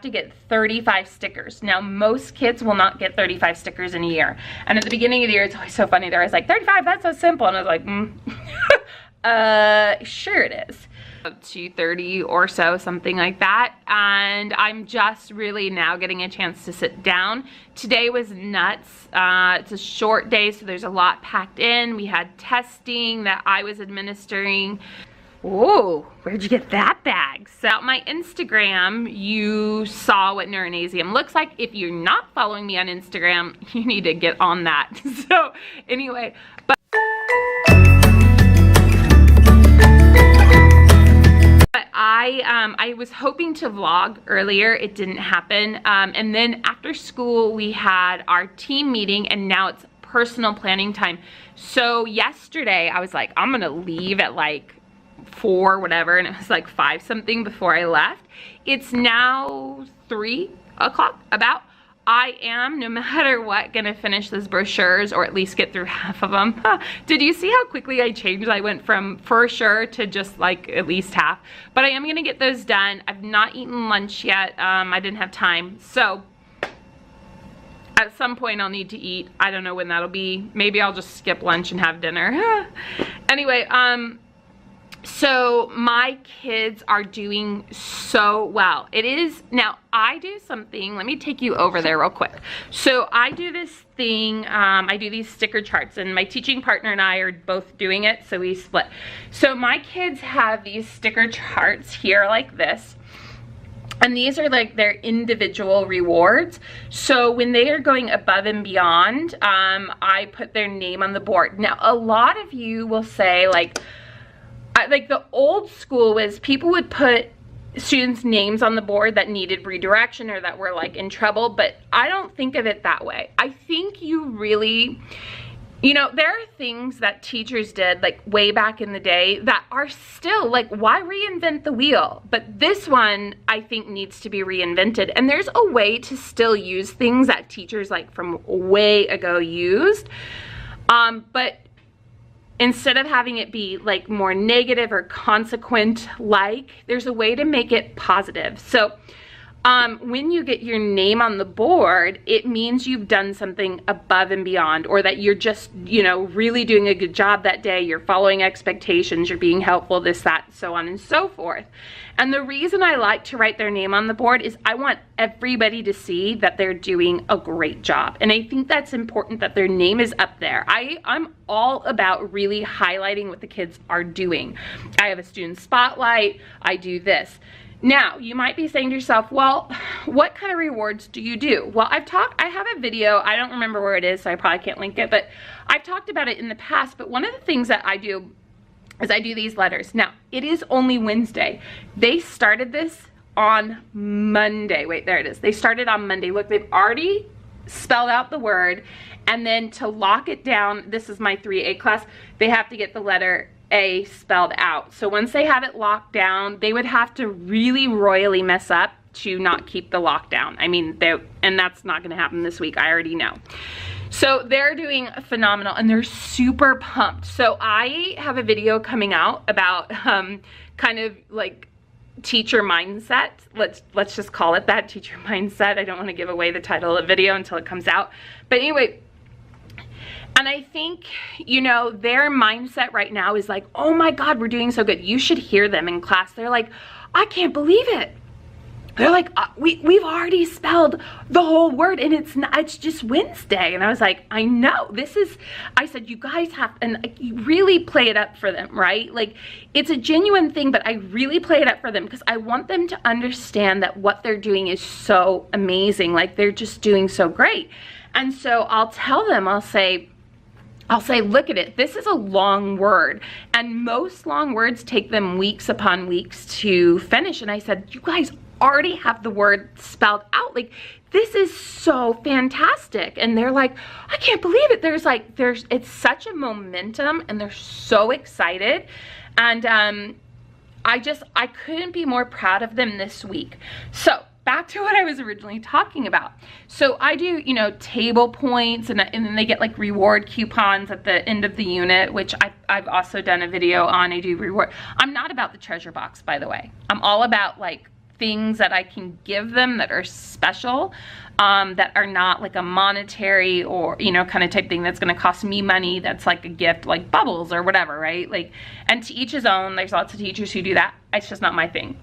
to get 35 stickers. Now, most kids will not get 35 stickers in a year. And at the beginning of the year, it's always so funny. They're always like, 35, that's so simple. And I was like, sure it is. 2:30 or so, something like that. And I'm just really now getting a chance to sit down. Today was nuts. It's a short day, so there's a lot packed in. We had testing that I was administering. Whoa, where'd you get that bag? So on my Instagram, you saw what Neuronasium looks like. If you're not following me on Instagram, you need to get on that. So anyway, but I was hoping to vlog earlier. It didn't happen. And then after school, we had our team meeting, and now it's personal planning time. So yesterday, I was like, I'm gonna leave at like 4 whatever, and it was like 5 something before I left. It's now 3 o'clock about. I am, no matter what, gonna finish those brochures, or at least get through half of them. Did you see how quickly I changed? I went from for sure to just like at least half. But I am gonna get those done. I've not eaten lunch yet. I didn't have time. So at some point I'll need to eat. I don't know when that'll be. Maybe I'll just skip lunch and have dinner. Anyway, so my kids are doing so well. It is, now I do something, let me take you over there real quick. So I do this thing, I do these sticker charts, and my teaching partner and I are both doing it, so we split. So my kids have these sticker charts here like this. And these are like their individual rewards. So when they are going above and beyond, I put their name on the board. Now, a lot of you will say like the old school was people would put students' names on the board that needed redirection or that were like in trouble, but I don't think of it that way. I think you really, you know, there are things that teachers did like way back in the day that are still like, why reinvent the wheel? But this one I think needs to be reinvented, and there's a way to still use things that teachers like from way ago used, but instead of having it be like more negative or consequent like, there's a way to make it positive. So when you get your name on the board, it means you've done something above and beyond, or that you're just, you know, really doing a good job that day. You're following expectations, you're being helpful, this, that, so on and so forth. And the reason I like to write their name on the board is I want everybody to see that they're doing a great job. And I think that's important that their name is up there. I'm all about really highlighting what the kids are doing. I have a student spotlight, I do this. Now, you might be saying to yourself, well, what kind of rewards do you do? Well, I have a video, I don't remember where it is, so I probably can't link it, but I've talked about it in the past. But one of the things that I do is I do these letters. Now, it is only Wednesday. They started this on Monday. Wait, there it is. They started on Monday. Look, they've already spelled out the word. And then to lock it down, this is my 3A class, they have to get the letter A spelled out. So once they have it locked down, they would have to really royally mess up to not keep the lockdown. I mean, and that's not gonna happen this week, I already know. So they're doing phenomenal, and they're super pumped. So I have a video coming out about kind of like teacher mindset. Let's just call it that, teacher mindset. I don't want to give away the title of the video until it comes out. But anyway, and I think, you know, their mindset right now is like, oh my God, we're doing so good. You should hear them in class. They're like, I can't believe it. They're like, we've already spelled the whole word, and it's just Wednesday. And I was like, I know, I said, you guys have, and you really play it up for them, right? Like, it's a genuine thing, but I really play it up for them because I want them to understand that what they're doing is so amazing. Like, they're just doing so great. And so I'll tell them, I'll say, look at it, this is a long word, and most long words take them weeks upon weeks to finish. And I said, you guys already have the word spelled out. Like, this is so fantastic. And they're like, I can't believe it. It's such a momentum, and they're so excited. And I couldn't be more proud of them this week. So back to what I was originally talking about. So I do, you know, table points, and then they get like reward coupons at the end of the unit, which I've also done a video on. I do reward. I'm not about the treasure box, by the way. I'm all about like things that I can give them that are special, that are not like a monetary or, you know, kind of type thing that's going to cost me money, that's like a gift, like bubbles or whatever, right? Like, and to each his own. There's lots of teachers who do that. It's just not my thing.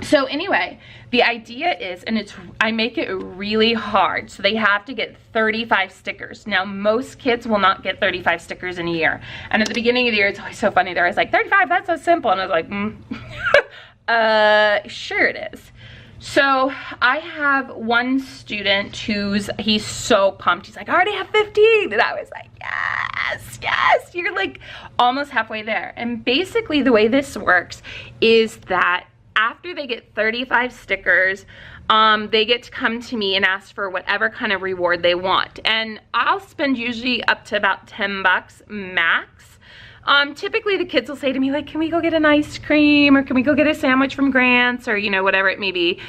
So anyway, the idea is, and I make it really hard, so they have to get 35 stickers. Now, most kids will not get 35 stickers in a year. And at the beginning of the year, it's always so funny. They're always like, 35, that's so simple. And I was like, sure it is. So I have one student he's so pumped. He's like, I already have 15. And I was like, yes, yes, you're like almost halfway there. And basically the way this works is that after they get 35 stickers, they get to come to me and ask for whatever kind of reward they want. And I'll spend usually up to about 10 bucks max. Typically the kids will say to me, like, can we go get an ice cream, or can we go get a sandwich from Grant's, or, you know, whatever it may be.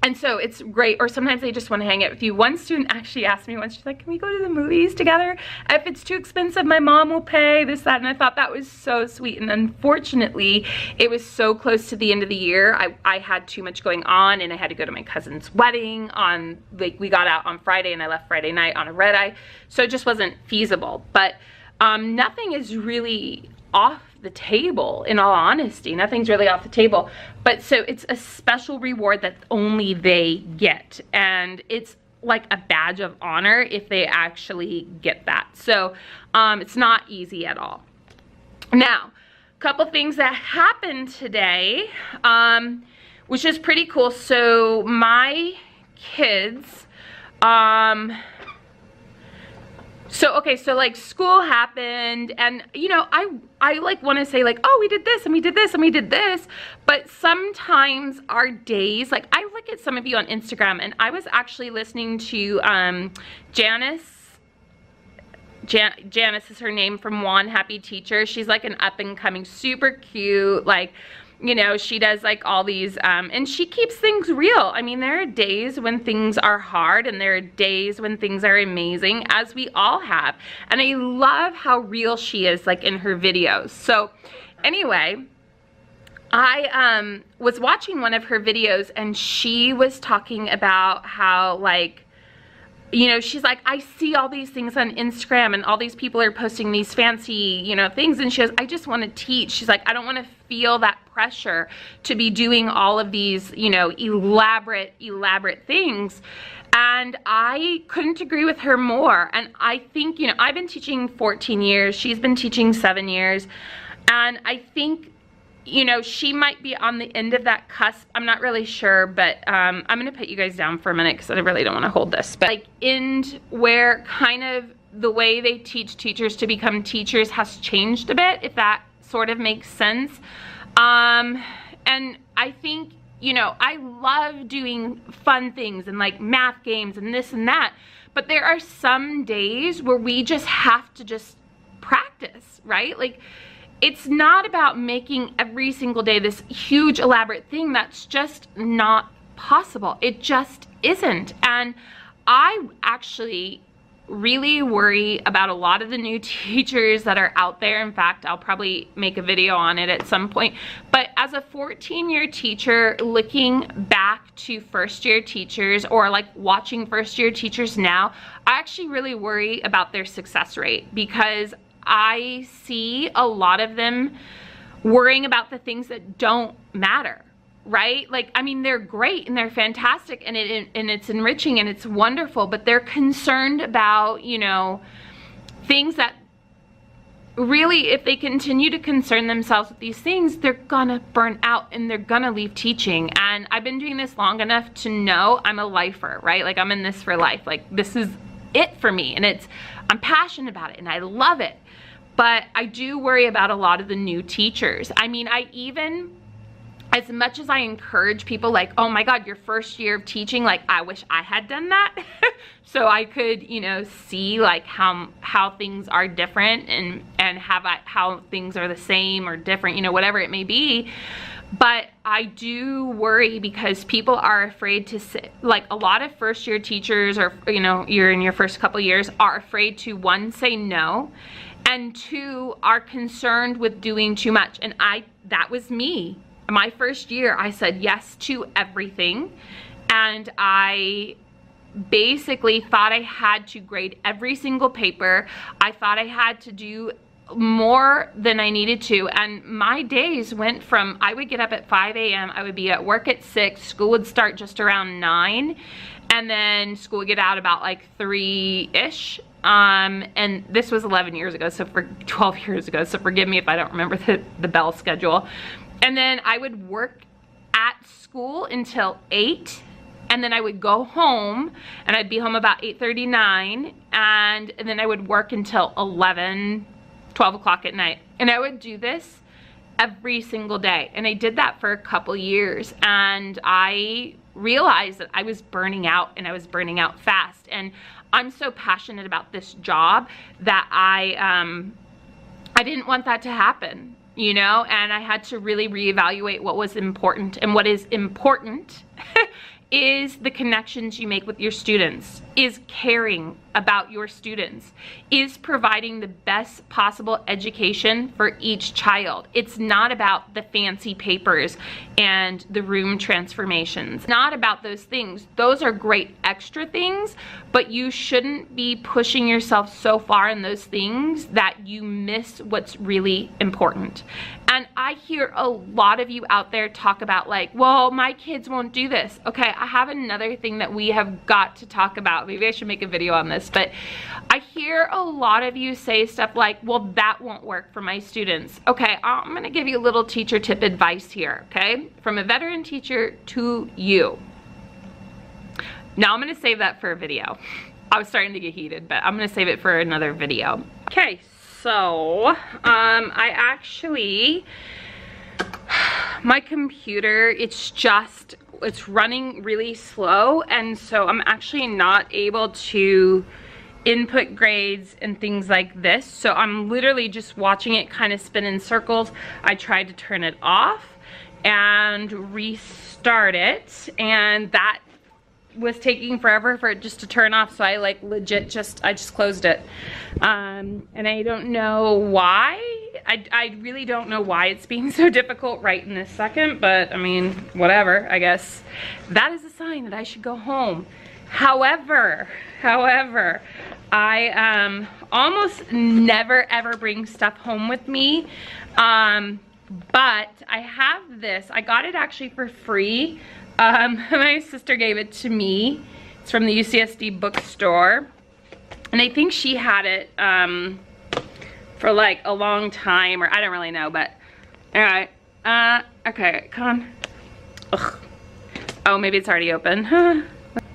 And so it's great. Or sometimes they just want to hang out with you. One student actually asked me once, she's like, can we go to the movies together? If it's too expensive, my mom will pay, this, that. And I thought that was so sweet. And unfortunately, it was so close to the end of the year. I had too much going on, and I had to go to my cousin's wedding on, like, we got out on Friday and I left Friday night on a red eye. So it just wasn't feasible. But nothing is really off the table, in all honesty. Nothing's really off the table. But so it's a special reward that only they get, and it's like a badge of honor if they actually get that. So it's not easy at all. Now, a couple things that happened today, which is pretty cool. So my kids, so like school happened, and you know, I like want to say like, oh, we did this and we did this and we did this, but sometimes our days, like I look at some of you on Instagram, and I was actually listening to Janice is her name, from One Happy Teacher. She's like an up and coming, super cute, like, you know, she does like all these, and she keeps things real. I mean, there are days when things are hard, and there are days when things are amazing, as we all have. And I love how real she is, like in her videos. So anyway, I was watching one of her videos, and she was talking about how, like, you know, she's like, I see all these things on Instagram, and all these people are posting these fancy, you know, things. And she goes, I just want to teach. She's like, I don't want to feel that pressure to be doing all of these, you know, elaborate things. And I couldn't agree with her more. And I think, you know, I've been teaching 14 years. She's been teaching 7 years. And I think, you know, she might be on the end of that cusp. I'm not really sure, but I'm gonna put you guys down for a minute because I really don't want to hold this. But like, end where kind of the way they teach teachers to become teachers has changed a bit, if that sort of makes sense. And I think, you know, I love doing fun things and like math games and this and that, but there are some days where we just have to just practice, right? Like, it's not about making every single day this huge elaborate thing. That's just not possible. It just isn't. And I actually really worry about a lot of the new teachers that are out there. In fact, I'll probably make a video on it at some point. But as a 14-year teacher, looking back to first-year teachers, or like watching first-year teachers now, I actually really worry about their success rate, because I see a lot of them worrying about the things that don't matter, right? Like, I mean, they're great and they're fantastic, and it's enriching and it's wonderful, but they're concerned about, you know, things that really, if they continue to concern themselves with these things, they're gonna burn out and they're gonna leave teaching. And I've been doing this long enough to know I'm a lifer, right? Like, I'm in this for life. Like, this is it for me, and I'm passionate about it and I love it. But I do worry about a lot of the new teachers. I mean, as much as I encourage people, like, oh my God, your first year of teaching, like, I wish I had done that. So I could, you know, see like how things are different, and how things are the same or different, you know, whatever it may be. But I do worry because people are afraid to say, like, a lot of first year teachers, or, you know, you're in your first couple years, are afraid to, one, say no, and two, are concerned with doing too much. And that was me. My first year, I said yes to everything, and I basically thought I had to grade every single paper. I thought I had to do more than I needed to, and my days went from, I would get up at 5 a.m., I would be at work at 6, school would start just around 9, and then school would get out about like 3-ish. And this was 11 years ago, so for 12 years ago, so forgive me if I don't remember the bell schedule. And then I would work at school until 8, and then I would go home, and I'd be home about 8:39, and then I would work until 11, 12 o'clock at night. And I would do this every single day, and I did that for a couple years, and I realized that I was burning out, and I was burning out fast. And I'm so passionate about this job that I didn't want that to happen, you know, and I had to really reevaluate what was important. And what is important is the connections you make with your students, is caring about your students, is providing the best possible education for each child. It's not about the fancy papers and the room transformations. Not about those things. Those are great extra things, but you shouldn't be pushing yourself so far in those things that you miss what's really important. And I hear a lot of you out there talk about like, well, my kids won't do this. Okay, I have another thing that we have got to talk about. Maybe I should make a video on this, but I hear a lot of you say stuff like, well, that won't work for my students. Okay, I'm gonna give you a little teacher tip advice here, okay? From a veteran teacher to you. Now I'm gonna save that for a video. I was starting to get heated, but I'm gonna save it for another video. Okay, so I actually, my computer, it's running really slow, and so I'm actually not able to input grades and things like this. So I'm literally just watching it kind of spin in circles. I tried to turn it off and restart it, and that was taking forever for it just to turn off, so I like legit just closed it. And I don't know why. I really don't know why it's being so difficult right in this second, but I mean, whatever, I guess. That is a sign that I should go home. However, I almost never ever bring stuff home with me. But I have this. I got it actually for free. My sister gave it to me. It's from the UCSD bookstore. And I think she had it for like a long time, or I don't really know, but all right. Okay, come on. Ugh. Oh, maybe it's already open.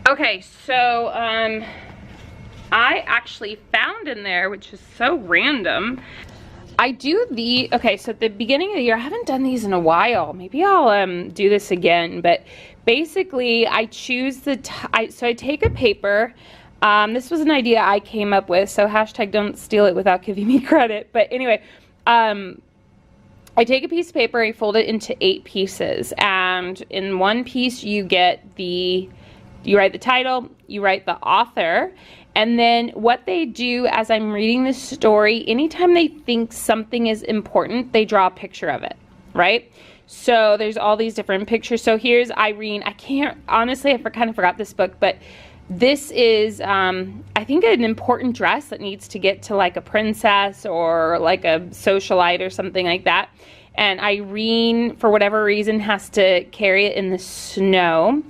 Okay, so I actually found in there, which is so random, I do the, okay, so at the beginning of the year, I haven't done these in a while. Maybe I'll do this again, but basically I choose so I take a paper. This was an idea I came up with, so hashtag don't steal it without giving me credit. But anyway, I take a piece of paper, I fold it into 8 pieces, and in one piece you write the title, you write the author, and then what they do as I'm reading this story, anytime they think something is important, they draw a picture of it, right? So there's all these different pictures. So here's Irene. Honestly, I kind of forgot this book, but this is, I think, an important dress that needs to get to like a princess or like a socialite or something like that. And Irene, for whatever reason, has to carry it in the snow.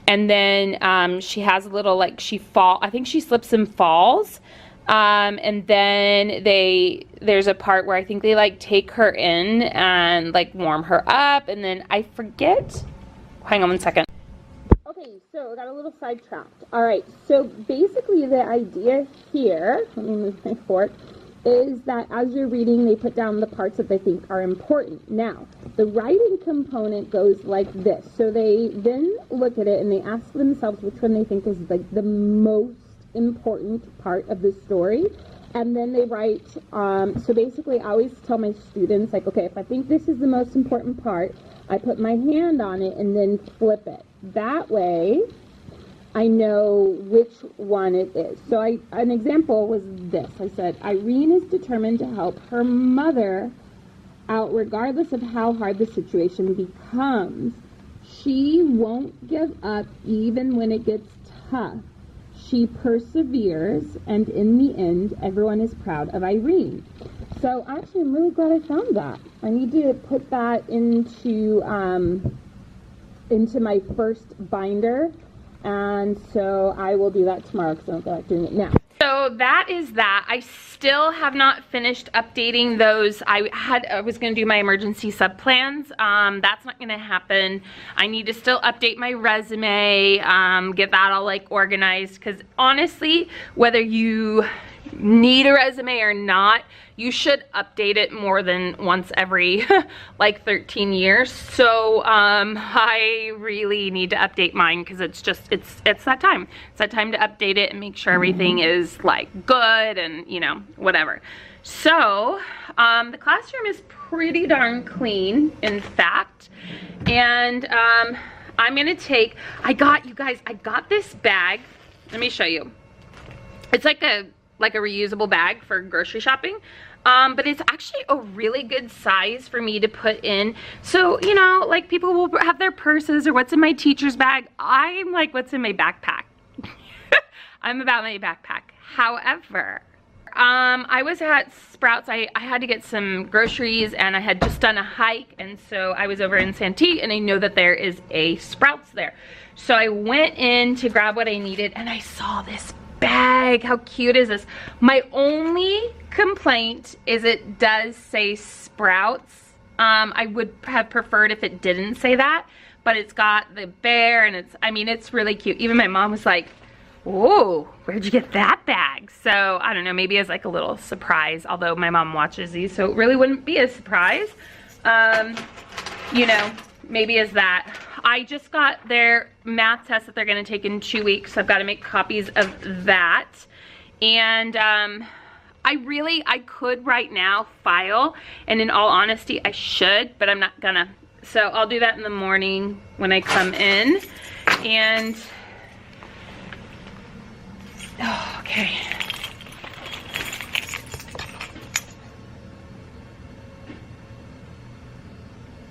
And then she has a little, like, I think she slips and falls. And then there's a part where I think they, like, take her in and, like, warm her up. And then I forget. Hang on one second. Okay, so I got a little sidetracked. All right, so basically the idea here, let me move my fork, is that as you're reading, they put down the parts that they think are important. Now, the writing component goes like this. So they then look at it and they ask themselves which one they think is like the most important part of the story. And then they write, so basically I always tell my students, like, okay, if I think this is the most important part, I put my hand on it and then flip it. That way, I know which one it is. So an example was this. I said, Irene is determined to help her mother out regardless of how hard the situation becomes. She won't give up even when it gets tough. She perseveres, and in the end, everyone is proud of Irene. So actually, I'm really glad I found that. I need to put that into my first binder, and so I will do that tomorrow because I don't feel like doing it now. So that is that. I still have not finished updating those. I was going to do my emergency sub plans. That's not going to happen. I need to still update my resume, get that all like organized, because honestly, whether you need a resume or not, you should update it more than once every like 13 years. So I really need to update mine because it's that time. It's that time to update it and make sure everything is like good and, you know, whatever. So the classroom is pretty darn clean, in fact. And I'm gonna take, I got this bag. Let me show you. It's like a reusable bag for grocery shopping. But it's actually a really good size for me to put in. So, you know, like people will have their purses or what's in my teacher's bag. I'm like, what's in my backpack? I'm about my backpack. However, I was at Sprouts. I had to get some groceries and I had just done a hike. And so I was over in Santee and I know that there is a Sprouts there. So I went in to grab what I needed and I saw this bag. How cute is this? My only complaint is it does say Sprouts. I would have preferred if it didn't say that, but it's got the bear and it's really cute. Even my mom was like, whoa, where'd you get that bag? So I don't know, maybe as like a little surprise, although my mom watches these, so it really wouldn't be a surprise. You know, maybe as that. I just got their math test that they're gonna take in 2 weeks. So I've got to make copies of that. And I could right now file, and in all honesty, I should, but I'm not gonna. So I'll do that in the morning when I come in. And, oh, okay.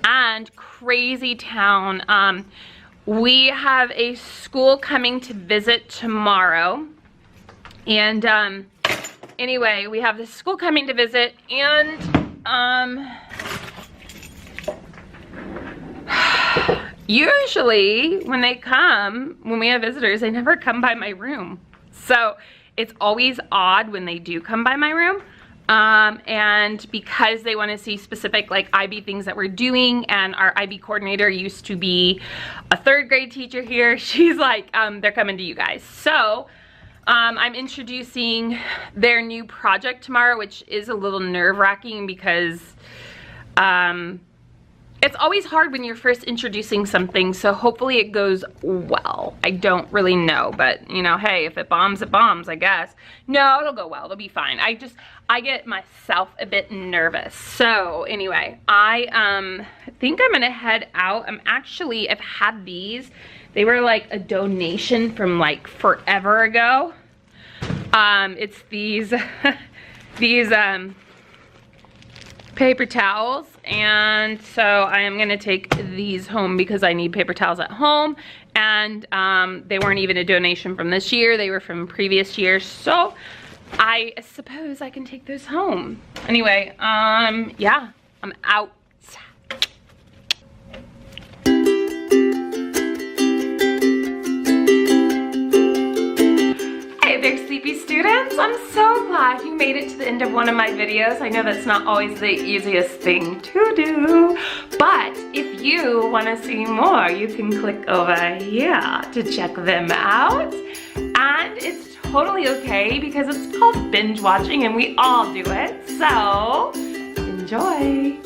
And crazy town. We have a school coming to visit tomorrow. And anyway, we have this school coming to visit, and usually when they come, when we have visitors, they never come by my room. So it's always odd when they do come by my room. And because they want to see specific like IB things that we're doing, and our IB coordinator used to be a 3rd grade teacher here, she's like, they're coming to you guys. So I'm introducing their new project tomorrow, which is a little nerve-wracking because it's always hard when you're first introducing something, so hopefully it goes well. I don't really know, but you know, hey, if it bombs, I guess. No, it'll go well, it'll be fine. I get myself a bit nervous. So anyway, I think I'm gonna head out. I've had these. They were like a donation from like forever ago. It's these, paper towels, and so I am gonna take these home because I need paper towels at home, and they weren't even a donation from this year, they were from previous years, so I suppose I can take those home. Anyway, yeah, I'm out. Hey there, sleepy students. I'm so glad you made it to the end of one of my videos. I know that's not always the easiest thing to do, but if you want to see more, you can click over here to check them out. And it's totally okay because it's called binge watching and we all do it. So enjoy.